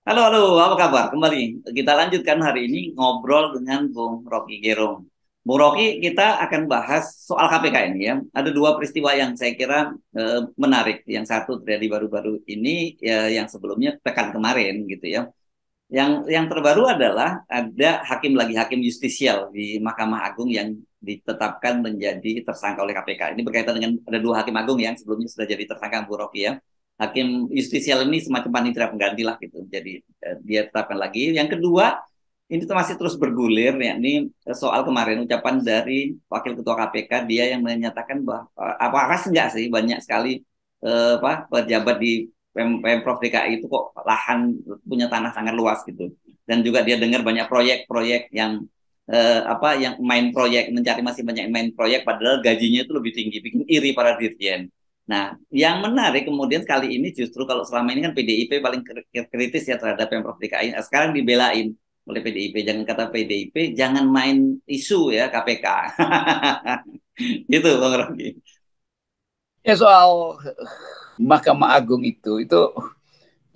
Halo, halo, apa kabar? Kembali kita lanjutkan hari ini ngobrol dengan Bung Rocky Gerung. Bung Rocky, kita akan bahas soal KPK ini ya. Ada dua peristiwa yang saya kira menarik. Yang satu terjadi baru-baru ini, ya, yang sebelumnya pekan kemarin gitu ya. Yang terbaru adalah ada hakim justisial di Mahkamah Agung yang ditetapkan menjadi tersangka oleh KPK. Ini berkaitan dengan ada dua hakim agung yang sebelumnya sudah jadi tersangka, Bu Rocky ya. Hakim justisial ini semacam panitera pengganti lah gitu. Jadi dia tetapkan lagi. Yang kedua, ini masih terus bergulir ya. Ini soal kemarin ucapan dari Wakil Ketua KPK, dia yang menyatakan bahwa apakah enggak sih banyak sekali pejabat di Pemprov DKI itu kok lahan punya tanah sangat luas gitu. Dan juga dia dengar banyak proyek-proyek yang yang main proyek, mencari masih banyak main proyek padahal gajinya itu lebih tinggi, bikin iri para dirjen. Nah, yang menarik kemudian kali ini justru kalau selama ini kan PDIP paling kritis ya terhadap Pemprov DKI. Nah, sekarang dibelain oleh PDIP. Jangan kata PDIP, jangan main isu ya KPK. Gitu Bang Rocky. Ya soal Mahkamah Agung itu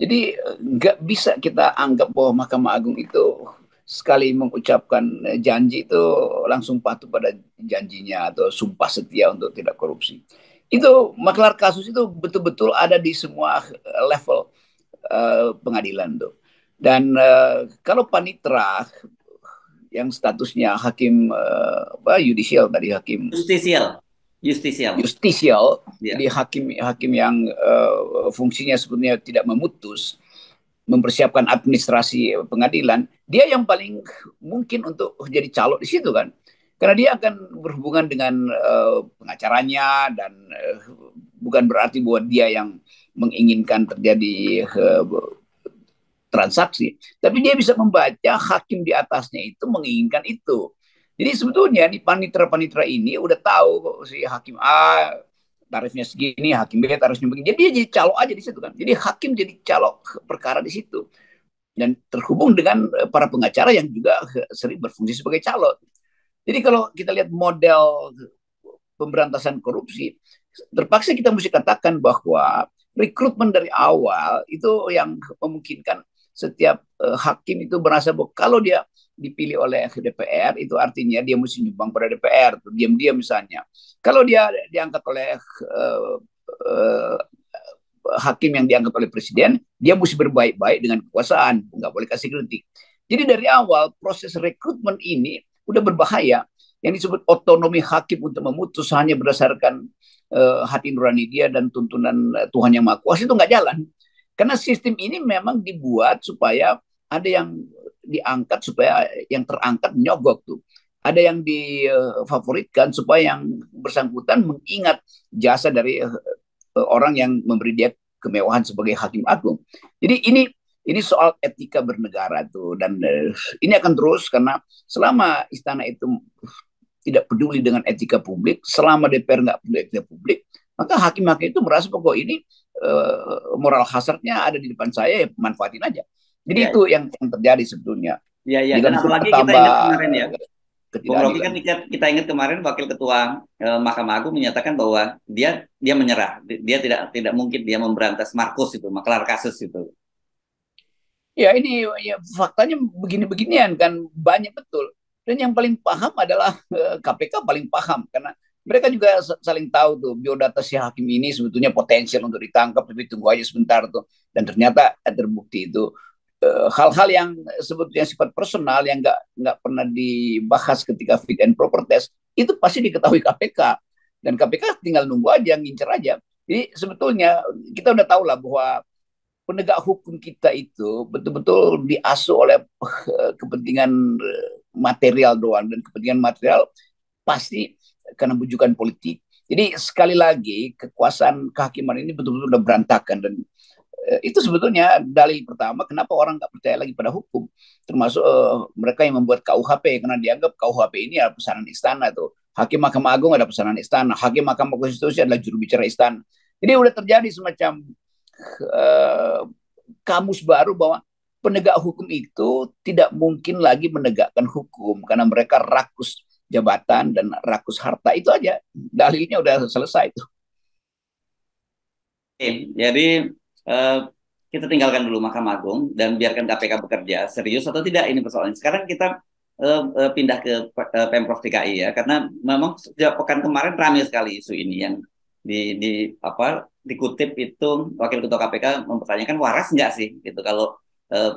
jadi nggak bisa kita anggap bahwa Mahkamah Agung itu sekali mengucapkan janji itu langsung patuh pada janjinya atau sumpah setia untuk tidak korupsi. Itu maklar kasus itu betul-betul ada di semua level pengadilan tuh. Dan kalau panitra yang statusnya hakim yudisial tadi hakim Justisial. Justisial. justisial, Ya. jadi hakim yang fungsinya sebetulnya tidak memutus, mempersiapkan administrasi pengadilan, dia yang paling mungkin untuk jadi calon di situ kan. Karena dia akan berhubungan dengan pengacaranya dan bukan berarti buat dia yang menginginkan terjadi transaksi, tapi dia bisa membaca hakim di atasnya itu menginginkan itu. Jadi sebetulnya di panitera-panitera ini udah tahu kok si hakim A tarifnya segini, hakim B tarifnya begini. Jadi dia jadi calo aja di situ kan. Jadi hakim jadi calo perkara di situ dan terhubung dengan para pengacara yang juga sering berfungsi sebagai calo. Jadi kalau kita lihat model pemberantasan korupsi, terpaksa kita mesti katakan bahwa rekrutmen dari awal itu yang memungkinkan setiap hakim itu merasa bahwa kalau dia dipilih oleh DPR itu artinya dia mesti nyumbang pada DPR tuh diam-diam misalnya. Kalau dia diangkat oleh uh, hakim yang diangkat oleh presiden, dia mesti berbaik-baik dengan kekuasaan, nggak boleh kasih kritik. Jadi dari awal proses rekrutmen ini udah berbahaya. Yang disebut otonomi hakim untuk memutus hanya berdasarkan hati nurani dia dan tuntunan Tuhan yang Maha Kuasa itu nggak jalan. Karena sistem ini memang dibuat supaya ada yang diangkat supaya yang terangkat nyogok tuh. Ada yang difavoritkan supaya yang bersangkutan mengingat jasa dari orang yang memberi dia kemewahan sebagai hakim agung. Jadi ini soal etika bernegara tuh dan ini akan terus karena selama istana itu tidak peduli dengan etika publik, selama DPR nggak peduli etika publik, maka hakim-hakim itu merasa bahwa ini moral hazardnya ada di depan saya, ya manfaatin aja. Jadi Ya, itu yang terjadi sebetulnya. ya, ya. Jadi Dan langsung apalagi kita bertambah ingat kemarin ya, Bung Rocky kan ketidakadilan. kita ingat kemarin Wakil Ketua Mahkamah Agung menyatakan bahwa dia menyerah, dia tidak tidak mungkin dia memberantas Markus itu, maklar kasus itu. Ya ini ya, faktanya begini-beginian kan banyak betul. Dan yang paling paham adalah KPK paling paham karena mereka juga saling tahu tuh biodata si hakim ini sebetulnya potensial untuk ditangkap tapi tunggu aja sebentar tuh dan ternyata terbukti itu hal-hal yang sebetulnya sifat personal yang nggak pernah dibahas ketika fit and proper test itu pasti diketahui KPK dan KPK tinggal nunggu aja ngincer aja. Jadi sebetulnya kita udah tahu lah bahwa penegak hukum kita itu betul-betul diasuh oleh kepentingan material doang dan kepentingan material pasti karena bujukan politik. Jadi sekali lagi kekuasaan kehakiman ini betul-betul udah berantakan dan itu sebetulnya dalil pertama kenapa orang nggak percaya lagi pada hukum, termasuk mereka yang membuat KUHP karena dianggap KUHP ini adalah pesanan istana tuh. Hakim Mahkamah Agung ada pesanan istana, Hakim Mahkamah Konstitusi adalah juru bicara istana. Jadi udah terjadi semacam uh, kamus baru bahwa penegak hukum itu tidak mungkin lagi menegakkan hukum karena mereka rakus jabatan dan rakus harta itu aja dalilnya udah selesai itu. Oke, jadi eh, kita tinggalkan dulu Mahkamah Agung dan biarkan KPK bekerja serius atau tidak ini persoalannya. Sekarang kita pindah ke Pemprov DKI ya, karena memang sejak pekan kemarin ramai sekali isu ini yang di apa dikutip itu Wakil Ketua KPK mempertanyakan waras nggak sih gitu kalau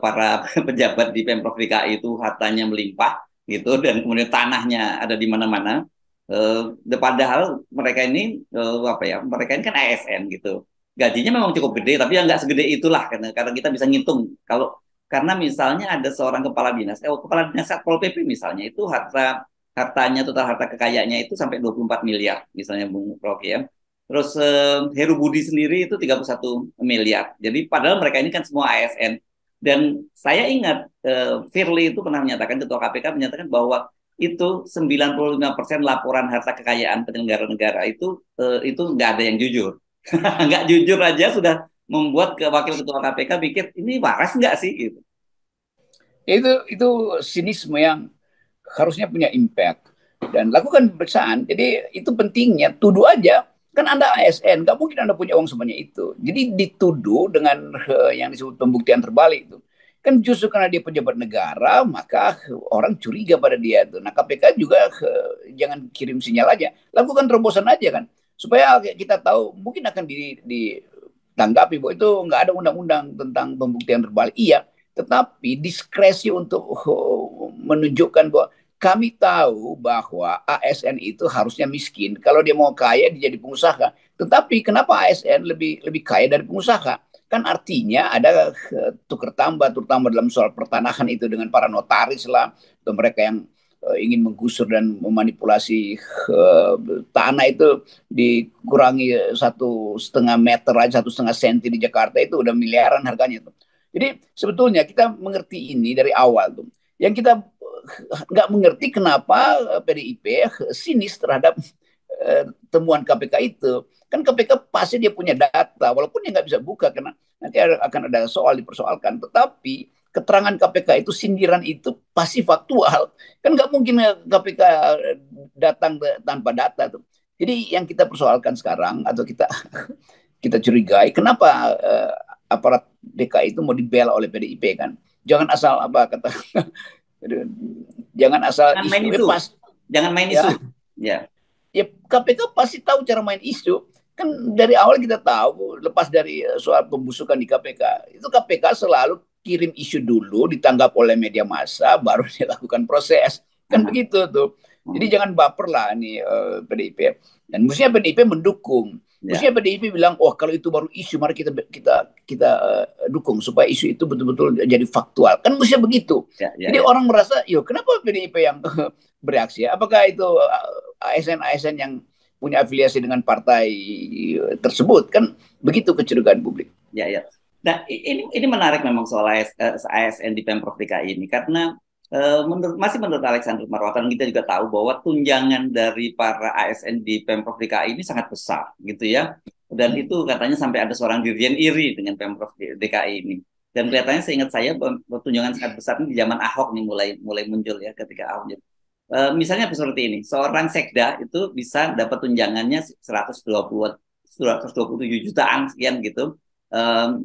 para pejabat di Pemprov DKI itu hartanya melimpah gitu dan kemudian tanahnya ada di mana-mana. Padahal mereka ini apa ya? Mereka ini kan ASN gitu. Gajinya memang cukup gede, tapi ya nggak segede itulah karena kita bisa ngitung kalau karena misalnya ada seorang kepala dinas Satpol PP misalnya itu hartanya total harta kekayaannya itu sampai 24 miliar misalnya Bung Rocky ya. Terus Heru Budi sendiri itu 31 miliar. Jadi padahal mereka ini kan semua ASN. Dan saya ingat Firly itu pernah menyatakan, Ketua KPK menyatakan bahwa itu 95% laporan harta kekayaan penyelenggara negara itu nggak ada yang jujur. Nggak jujur aja sudah membuat Wakil Ketua KPK pikir ini waras nggak sih gitu. Itu sinisme yang harusnya punya impact dan lakukan pemeriksaan. Jadi itu pentingnya, tuduh aja. Kan Anda ASN, nggak mungkin Anda punya uang sebanyak itu. Jadi dituduh dengan yang disebut pembuktian terbalik itu. Kan justru karena dia pejabat negara, maka orang curiga pada dia itu. Nah KPK juga jangan kirim sinyal aja, lakukan terobosan aja kan, supaya kita tahu mungkin akan ditanggapi bahwa itu nggak ada undang-undang tentang pembuktian terbalik. Iya, tetapi diskresi untuk menunjukkan bahwa kami tahu bahwa ASN itu harusnya miskin. Kalau dia mau kaya, dia jadi pengusaha. Tetapi kenapa ASN lebih kaya dari pengusaha? Kan artinya ada tukar tambah, terutama dalam soal pertanahan itu dengan para notaris lah, atau mereka yang ingin menggusur dan memanipulasi tanah itu dikurangi 1,5 meter aja, 1,5 senti di Jakarta itu udah miliaran harganya tuh. Jadi sebetulnya kita mengerti ini dari awal tuh. Yang kita nggak mengerti kenapa PDIP sinis terhadap temuan KPK itu. Kan KPK pasti dia punya data, walaupun dia nggak bisa buka karena nanti akan ada soal dipersoalkan. Tetapi keterangan KPK itu, sindiran itu pasti faktual. Kan nggak mungkin KPK datang tanpa data tuh. Jadi yang kita persoalkan sekarang atau kita curigai, kenapa aparat DKI itu mau dibela oleh PDIP kan? Jangan asal apa kata, jangan asal Jangan main isu. isu. Jangan main ya, isu. Ya. ya KPK pasti tahu cara main isu. Kan dari awal kita tahu, lepas dari soal pembusukan di KPK, itu KPK selalu kirim isu dulu, ditanggap oleh media massa, baru dilakukan proses. Kan begitu tuh. Jadi jangan baper lah nih PDIP. Dan mestinya PDIP mendukung. Mestinya PDIP bilang, oh kalau itu baru isu, mari kita dukung supaya isu itu betul-betul jadi faktual. Kan mestinya begitu. Jadi orang merasa, yo kenapa PDIP yang bereaksi? Apakah itu ASN-ASN yang punya afiliasi dengan partai tersebut? Kan begitu kecurigaan publik. Ya. Nah ini menarik memang soal ASN di Pemprov DKI ini karena menurut Alexander Marwata kita juga tahu bahwa tunjangan dari para ASN di Pemprov DKI ini sangat besar gitu ya, dan itu katanya sampai ada seorang dirjen iri dengan Pemprov DKI ini, dan kelihatannya seingat saya tunjangan sangat besar ini di zaman Ahok nih mulai muncul ya, ketika Ahok misalnya seperti ini, seorang sekda itu bisa dapat tunjangannya 127 jutaan sekian gitu,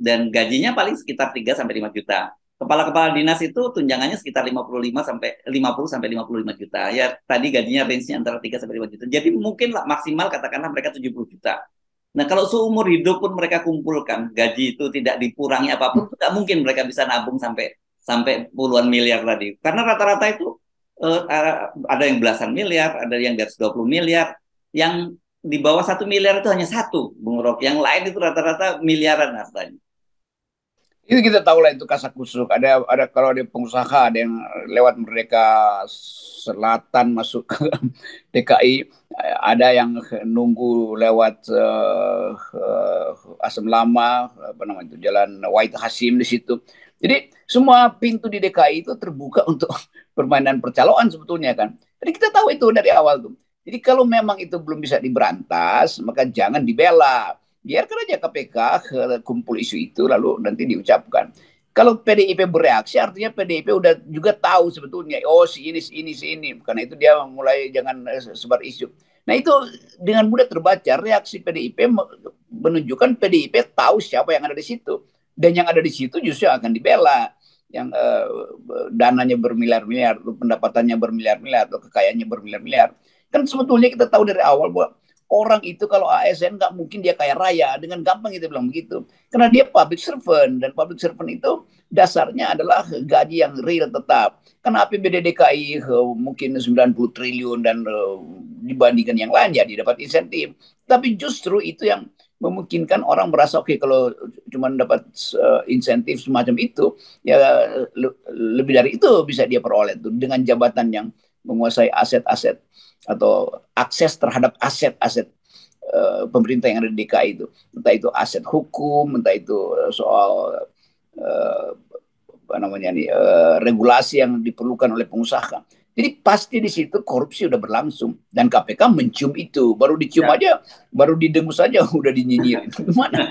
dan gajinya paling sekitar 3 sampai 5 juta. Kepala-kepala dinas itu tunjangannya sekitar 50 sampai 55 juta. Ya tadi gajinya range-nya antara 3 sampai 5 juta. Jadi mungkin lah maksimal katakanlah mereka 70 juta. Nah, kalau seumur hidup pun mereka kumpulkan, gaji itu tidak dikurangi apapun, tidak mungkin mereka bisa nabung sampai puluhan miliar tadi. Karena rata-rata itu ada yang belasan miliar, ada yang di atas 20 miliar. Yang di bawah 1 miliar itu hanya satu, Bung Rok. Yang lain itu rata-rata miliaran hartanya. Itu kita tahu lah itu kasak kusuk. Ada kalau ada pengusaha, ada yang lewat Merdeka Selatan masuk ke DKI, ada yang nunggu lewat Asam Lama, apa namanya itu, Jalan Wahid Hasim di situ. Jadi semua pintu di DKI itu terbuka untuk permainan percaloan sebetulnya kan. Jadi kita tahu itu dari awal tuh. Jadi kalau memang itu belum bisa diberantas, maka jangan dibela. Biarkan aja KPK kumpul isu itu lalu nanti diucapkan. Kalau PDIP bereaksi artinya PDIP udah juga tahu sebetulnya, oh si ini. Karena itu dia mulai jangan sebar isu. Nah itu dengan mudah terbaca reaksi PDIP menunjukkan PDIP tahu siapa yang ada di situ. Dan yang ada di situ justru akan dibela, yang dananya bermiliar-miliar, pendapatannya bermiliar-miliar, atau kekayaannya bermiliar-miliar. Kan sebetulnya kita tahu dari awal bahwa orang itu kalau ASN nggak mungkin dia kaya raya, dengan gampang kita bilang begitu. Karena dia public servant, dan public servant itu dasarnya adalah gaji yang real tetap. Karena APBD DKI mungkin 90 triliun, dan dibandingkan yang lain ya dia dapat insentif. Tapi justru itu yang memungkinkan orang merasa oke, kalau cuma dapat insentif semacam itu, ya lebih dari itu bisa dia peroleh tuh dengan jabatan yang menguasai aset-aset atau akses terhadap aset-aset pemerintah yang ada di DKI itu, entah itu aset hukum, entah itu soal apa namanya nih, regulasi yang diperlukan oleh pengusaha. Jadi pasti di situ korupsi udah berlangsung, dan KPK mencium itu, baru dicium Ya. aja, baru didengus saja udah dinyinyirin. Gimana?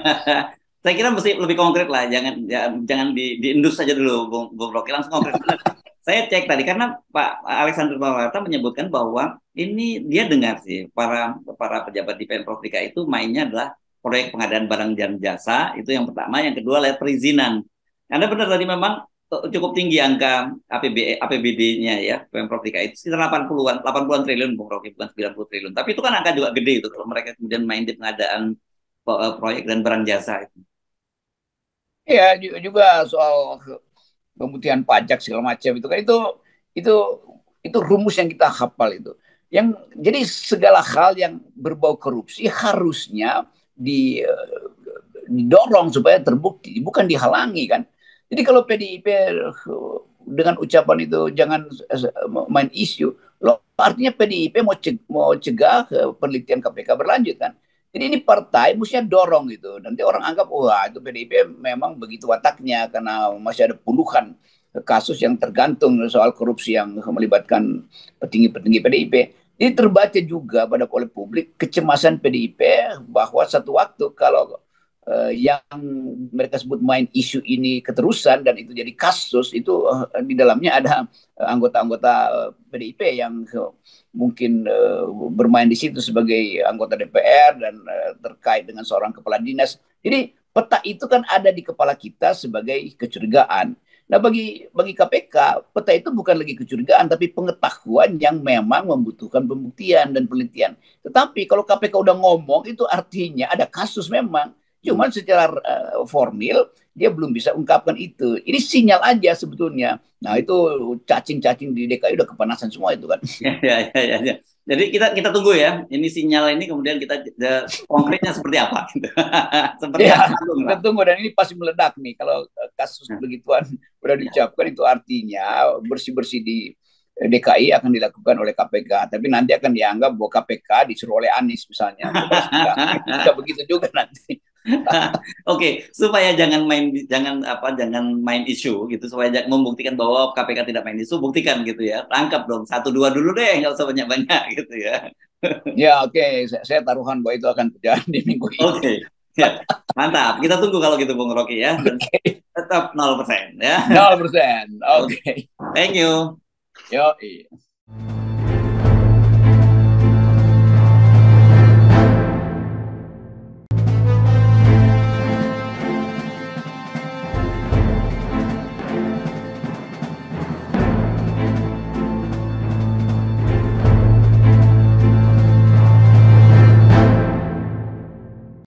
Saya kira mesti lebih konkret lah, jangan diindus saja dulu, Bung Rocky, langsung konkret. Benar. Saya cek tadi karena Pak Alexander Marwata menyebutkan bahwa ini dia dengar sih para para pejabat di Pemprov DKI itu mainnya adalah proyek pengadaan barang dan jasa, itu yang pertama, yang kedua lewat perizinan. Anda benar tadi, memang cukup tinggi angka APBD-nya ya Pemprov DKI itu sekitar 80-an triliun, Bung Rocky, bukan 90 triliun. Tapi itu kan angka juga gede itu kalau mereka kemudian main di pengadaan proyek dan barang jasa itu. Ya juga soal pemutihan pajak segala macam itu kan, itu itu rumus yang kita hafal itu. Yang jadi segala hal yang berbau korupsi harusnya didorong supaya terbukti, bukan dihalangi kan. Jadi kalau PDIP dengan ucapan itu jangan main isu, loh artinya PDIP mau cegah penelitian KPK berlanjut kan. Jadi ini partai mestinya dorong gitu. Nanti orang anggap wah itu PDIP memang begitu wataknya, karena masih ada puluhan kasus yang tergantung soal korupsi yang melibatkan petinggi-petinggi PDIP. Ini terbaca juga pada oleh publik kecemasan PDIP bahwa satu waktu kalau yang mereka sebut main isu ini keterusan dan itu jadi kasus, itu di dalamnya ada anggota-anggota PDIP yang mungkin bermain di situ sebagai anggota DPR dan terkait dengan seorang kepala dinas. Jadi peta itu kan ada di kepala kita sebagai kecurigaan. Nah, bagi KPK, peta itu bukan lagi kecurigaan, tapi pengetahuan yang memang membutuhkan pembuktian dan penelitian. Tetapi kalau KPK udah ngomong, itu artinya ada kasus memang. Cuman secara formil, dia belum bisa ungkapkan itu. Ini sinyal aja sebetulnya. Nah, itu cacing-cacing di DKI udah kepanasan semua itu kan. Ya. Jadi kita tunggu ya. Ini sinyal ini kemudian kita konkretnya seperti apa gitu. Seperti Ya, apa kita lah. tunggu, dan ini pasti meledak nih kalau kasus begituan udah Ya. diucapkan, itu artinya bersih-bersih di DKI akan dilakukan oleh KPK, tapi nanti akan dianggap bahwa KPK disuruh oleh Anies misalnya untuk balas dendam. Tidak begitu juga nanti. Oke, supaya jangan main isu gitu, supaya membuktikan bahwa KPK tidak main isu, buktikan gitu ya. Tangkap dong, satu dua dulu deh, nggak usah banyak-banyak gitu ya. Ya oke, saya taruhan bahwa itu akan terjadi di minggu ini. Oke, ya. Mantap. Kita tunggu kalau gitu Bung Rocky ya. Dan Oke, tetap 0% ya. 0%. Oke. Oke. Thank you. Yo.